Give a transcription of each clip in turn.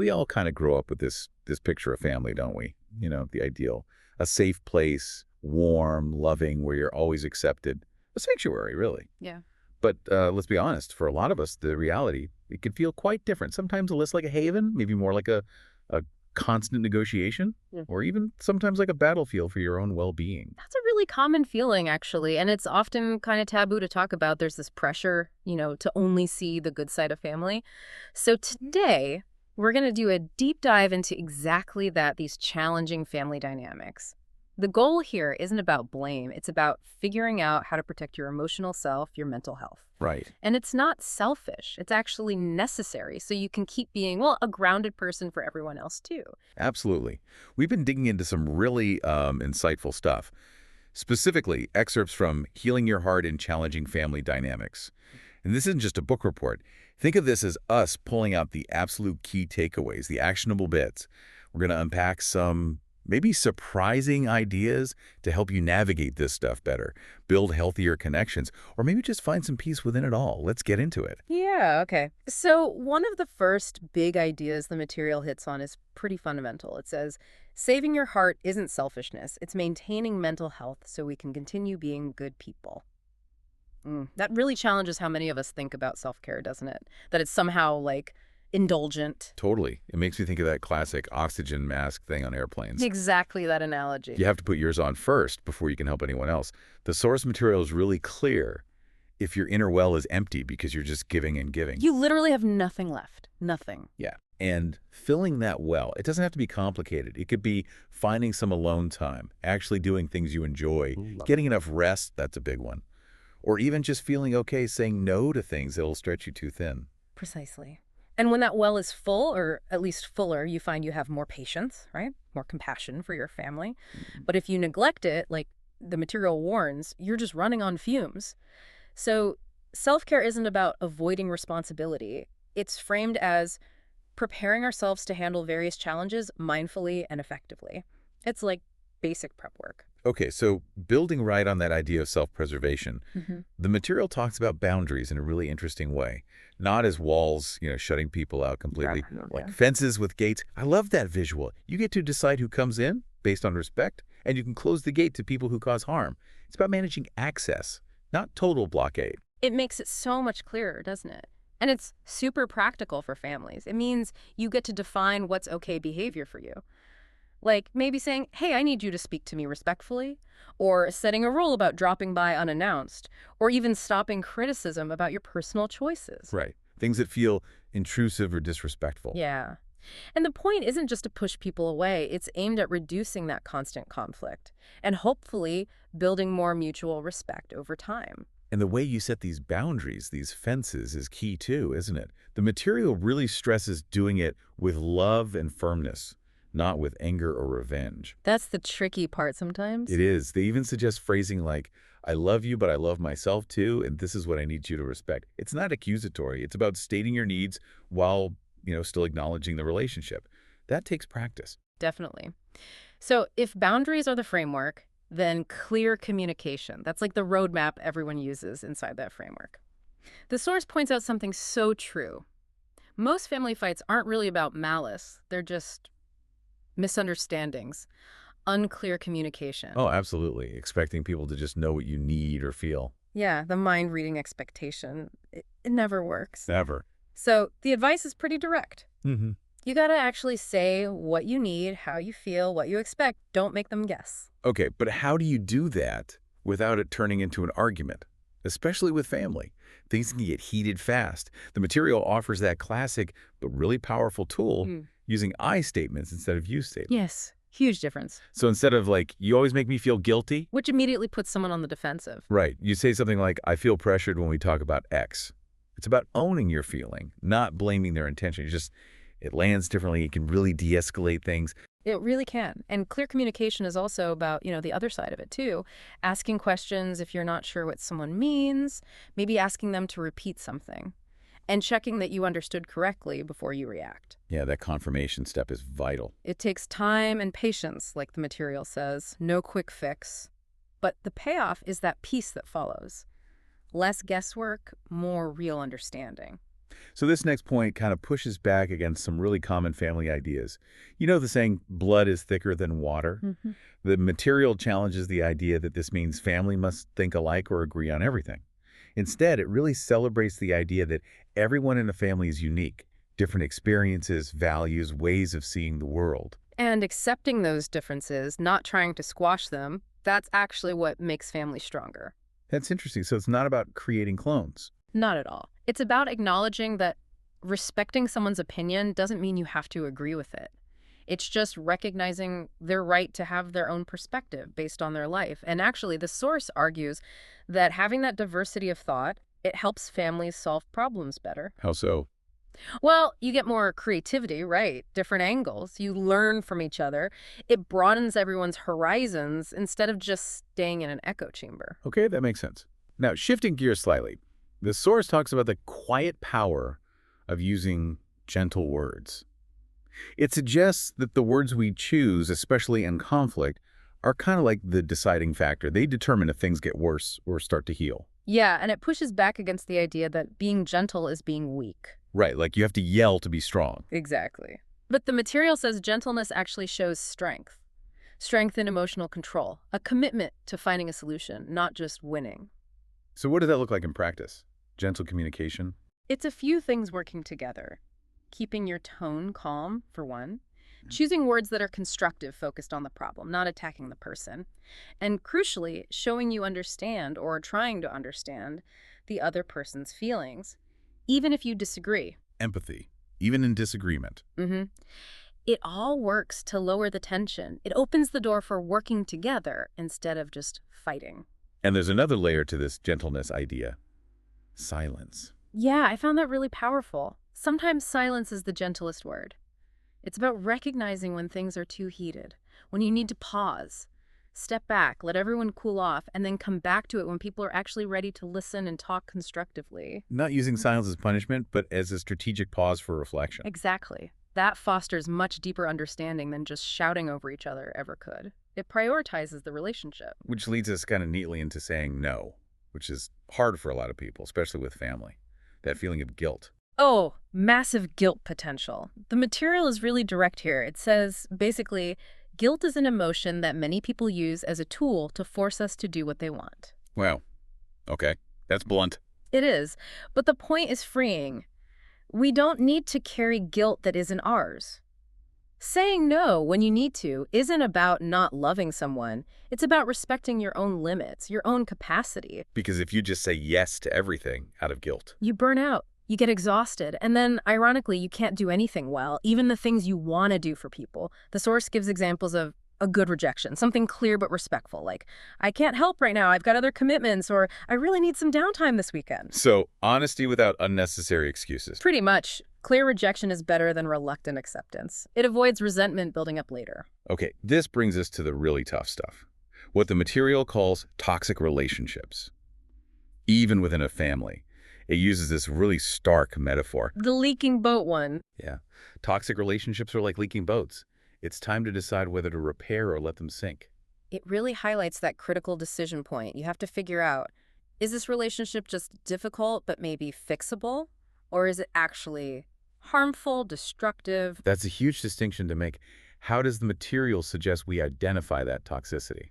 We all kind of grow up with this picture of family, don't we? The ideal. A safe place, warm, loving, where you're always accepted. A sanctuary, really. Yeah. But let's be honest, for a lot of us, the reality, it can feel quite different. Sometimes less like a haven, maybe more like a constant negotiation, Yeah. or even sometimes like a battlefield for your own well-being. That's a really common feeling, actually, and it's often kind of taboo to talk about. There's this pressure, to only see the good side of family. So today, we're going to do a deep dive into exactly that, these challenging family dynamics. The goal here isn't about blame. It's about figuring out how to protect your emotional self, your mental health. Right. And it's not selfish. It's actually necessary so you can keep being, well, a grounded person for everyone else, too. Absolutely. We've been digging into some really insightful stuff, specifically excerpts from Healing Your Heart in Challenging Family Dynamics. And this isn't just a book report. Think of this as us pulling out the absolute key takeaways, the actionable bits. We're going to unpack some maybe surprising ideas to help you navigate this stuff better, build healthier connections, or maybe just find some peace within it all. Let's get into it. Yeah, okay. So one of the first big ideas the material hits on is pretty fundamental. It says, saving your heart isn't selfishness. It's maintaining mental health so we can continue being good people. That really challenges how many of us think about self-care, doesn't it? That it's somehow, like, indulgent. Totally. It makes me think of that classic oxygen mask thing on airplanes. Exactly that analogy. You have to put yours on first before you can help anyone else. The source material is really clear if your inner well is empty because you're just giving and giving. You literally have nothing left. Nothing. Yeah. And filling that well, it doesn't have to be complicated. It could be finding some alone time, actually doing things you enjoy, getting enough rest, that's a big one. Or even just feeling okay saying no to things that'll stretch you too thin. Precisely. And when that well is full, or at least fuller, you find you have more patience, right? More compassion for your family. But if you neglect it, like the material warns, you're just running on fumes. So self-care isn't about avoiding responsibility. It's framed as preparing ourselves to handle various challenges mindfully and effectively. It's like basic prep work. Okay, so building right on that idea of self-preservation, the material talks about boundaries in a really interesting way. Not as walls, shutting people out completely, like fences with gates. I love that visual. You get to decide who comes in based on respect, and you can close the gate to people who cause harm. It's about managing access, not total blockade. It makes it so much clearer, doesn't it? And it's super practical for families. It means you get to define what's okay behavior for you. Like maybe saying, hey, I need you to speak to me respectfully, or setting a rule about dropping by unannounced, or even stopping criticism about your personal choices. Right. Things that feel intrusive or disrespectful. Yeah. And the point isn't just to push people away. It's aimed at reducing that constant conflict and hopefully building more mutual respect over time. And the way you set these boundaries, these fences, is key too, isn't it? The material really stresses doing it with love and firmness, not with anger or revenge. That's the tricky part sometimes. It is. They even suggest phrasing like, I love you, but I love myself too, and this is what I need you to respect. It's not accusatory. It's about stating your needs while, still acknowledging the relationship. That takes practice. Definitely. So if boundaries are the framework, then clear communication. That's like the roadmap everyone uses inside that framework. The source points out something so true. Most family fights aren't really about malice. They're just misunderstandings, unclear communication. Oh, absolutely. Expecting people to just know what you need or feel. Yeah, the mind-reading expectation. It never works. Never. So the advice is pretty direct. Mm-hmm. You gotta actually say what you need, how you feel, what you expect. Don't make them guess. Okay, but how do you do that without it turning into an argument? Especially with family. Things can get heated fast. The material offers that classic but really powerful tool using I statements instead of you statements. Yes, huge difference. So instead of like, you always make me feel guilty. Which immediately puts someone on the defensive. Right. You say something like, I feel pressured when we talk about X. It's about owning your feeling, not blaming their intention. It lands differently. It can really de-escalate things. It really can. And clear communication is also about, the other side of it too. Asking questions if you're not sure what someone means, maybe asking them to repeat something, and checking that you understood correctly before you react. Yeah, that confirmation step is vital. It takes time and patience, like the material says, no quick fix. But the payoff is that peace that follows. Less guesswork, more real understanding. So this next point kind of pushes back against some really common family ideas. You know the saying, blood is thicker than water? Hmm. The material challenges the idea that this means family must think alike or agree on everything. Instead, it really celebrates the idea that everyone in a family is unique, different experiences, values, ways of seeing the world. And accepting those differences, not trying to squash them, that's actually what makes family stronger. That's interesting. So it's not about creating clones. Not at all. It's about acknowledging that respecting someone's opinion doesn't mean you have to agree with it. It's just recognizing their right to have their own perspective based on their life. And actually, the source argues that having that diversity of thought, it helps families solve problems better. How so? Well, you get more creativity, right? Different angles. You learn from each other. It broadens everyone's horizons instead of just staying in an echo chamber. Okay, that makes sense. Now, shifting gears slightly, the source talks about the quiet power of using gentle words. It suggests that the words we choose, especially in conflict, are kind of like the deciding factor. They determine if things get worse or start to heal. Yeah, and it pushes back against the idea that being gentle is being weak. Right, like you have to yell to be strong. Exactly. But the material says gentleness actually shows strength. Strength in emotional control, a commitment to finding a solution, not just winning. So what does that look like in practice? Gentle communication? It's a few things working together. Keeping your tone calm, for one. Choosing words that are constructive, focused on the problem, not attacking the person. And crucially, showing you understand or trying to understand the other person's feelings, even if you disagree. Empathy, even in disagreement. It all works to lower the tension. It opens the door for working together instead of just fighting. And there's another layer to this gentleness idea. Silence. Yeah, I found that really powerful. Sometimes silence is the gentlest word. It's about recognizing when things are too heated, when you need to pause, step back, let everyone cool off, and then come back to it when people are actually ready to listen and talk constructively. Not using silence as punishment, but as a strategic pause for reflection. Exactly. That fosters much deeper understanding than just shouting over each other ever could. It prioritizes the relationship. Which leads us kind of neatly into saying no, which is hard for a lot of people, especially with family. That feeling of guilt. Oh, massive guilt potential. The material is really direct here. It says, basically, guilt is an emotion that many people use as a tool to force us to do what they want. Wow. Okay. That's blunt. It is, but the point is freeing. We don't need to carry guilt that isn't ours. Saying no when you need to isn't about not loving someone. It's about respecting your own limits, your own capacity. Because if you just say yes to everything out of guilt. You burn out. You get exhausted, and then, ironically, you can't do anything well, even the things you want to do for people. The source gives examples of a good rejection, something clear but respectful, like, I can't help right now, I've got other commitments, or I really need some downtime this weekend. So, honesty without unnecessary excuses. Pretty much. Clear rejection is better than reluctant acceptance. It avoids resentment building up later. Okay, this brings us to the really tough stuff. What the material calls toxic relationships. Even within a family. It uses this really stark metaphor. The leaking boat one. Yeah. Toxic relationships are like leaking boats. It's time to decide whether to repair or let them sink. It really highlights that critical decision point. You have to figure out, is this relationship just difficult but maybe fixable? Or is it actually harmful, destructive? That's a huge distinction to make. How does the material suggest we identify that toxicity?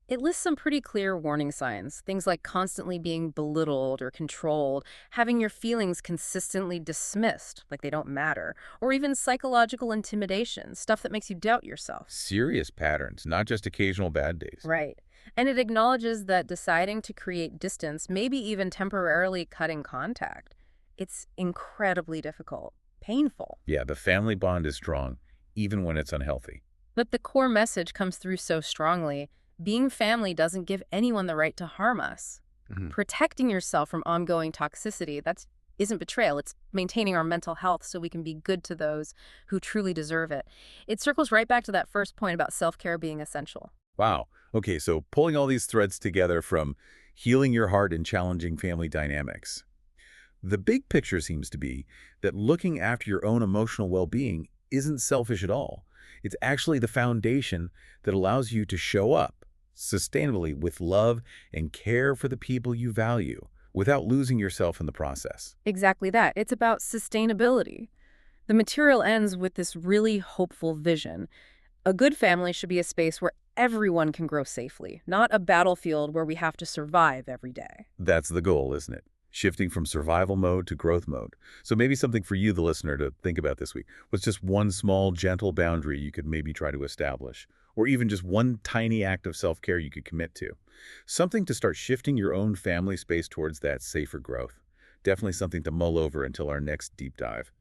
It lists some pretty clear warning signs, things like constantly being belittled or controlled, having your feelings consistently dismissed, like they don't matter, or even psychological intimidation, stuff that makes you doubt yourself. Serious patterns, not just occasional bad days. Right. And it acknowledges that deciding to create distance, maybe even temporarily cutting contact, it's incredibly difficult, painful. Yeah, the family bond is strong, even when it's unhealthy. But the core message comes through so strongly. Being family doesn't give anyone the right to harm us. Protecting yourself from ongoing toxicity, that isn't betrayal. It's maintaining our mental health so we can be good to those who truly deserve it. It circles right back to that first point about self-care being essential. Wow. Okay, so pulling all these threads together from healing your heart in challenging family dynamics. The big picture seems to be that looking after your own emotional well-being isn't selfish at all. It's actually the foundation that allows you to show up sustainably with love and care for the people you value, without losing yourself in the process. Exactly that. It's about sustainability. The material ends with this really hopeful vision. A good family should be a space where everyone can grow safely, not a battlefield where we have to survive every day. That's the goal, isn't it? Shifting from survival mode to growth mode. So maybe something for you, the listener, to think about this week. What's just one small, gentle boundary you could maybe try to establish? Or even just one tiny act of self-care you could commit to. Something to start shifting your own family space towards that safer growth. Definitely something to mull over until our next deep dive.